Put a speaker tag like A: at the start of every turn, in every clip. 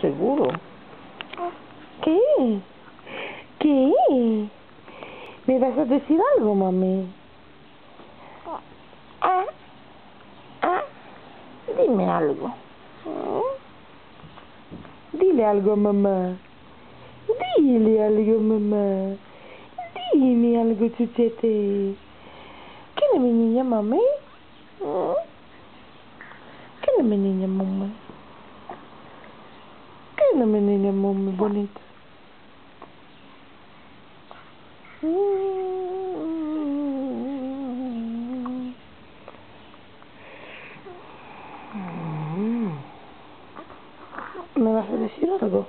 A: seguro. ¿Qué? ¿Qué? ¿Me vas a decir algo, mami? Dime algo. Dile algo a mamá. Dile algo, mamá. Dime algo, chuchete. ¿Qué es mi niña, mami? ¿Qué es mi niña, mami? ¿Qué es mi niña, mami, bonita? ¿Me vas a decir algo?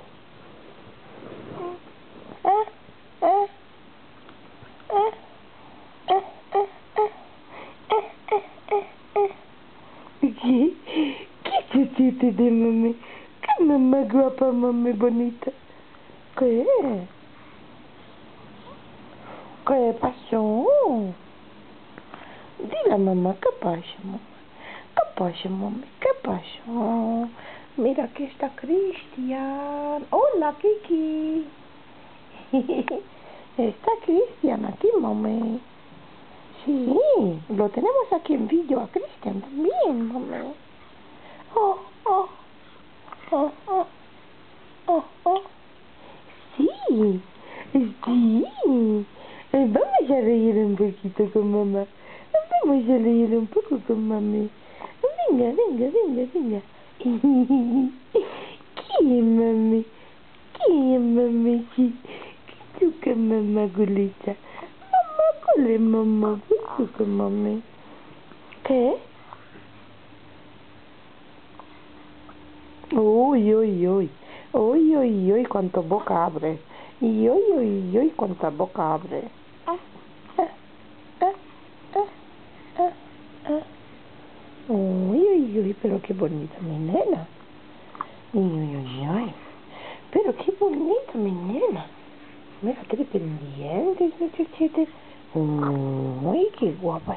A: ¿Qué? ¿Qué chuchete de mami? ¿Qué mamá guapa, mami bonita? ¿Qué? ¿Qué pasó? Dile a mamá, ¿qué pasó, mamá? ¿Qué pasó, mami? ¿Qué pasó? Mira, aquí está Cristian. Hola, Kiki. Está Cristian aquí, mami. Sí, lo tenemos aquí en vídeo a Cristian también, mami. Oh, oh, oh, oh, oh, oh. Sí, sí. Vamos a reír un poquito con mamá. Vamos a reír un poco con mami. Venga, venga, venga, venga. ¿Quién, mami? ¿Quién, mami? Sí. ¿Qué toca, mamá gulita? Mamá, ¿cuál es mamá? ¿Qué toca, mami? ¿Qué? Uy, uy, uy. Uy, uy, uy, cuánta boca abre. Y uy, uy, uy, cuánta boca abre. Uy, uy, uy, pero qué bonita mi nena. Uy, uy, uy, uy. Pero qué bonita mi nena. Mira qué pendientes, mi chuchete. Uy, qué guapa.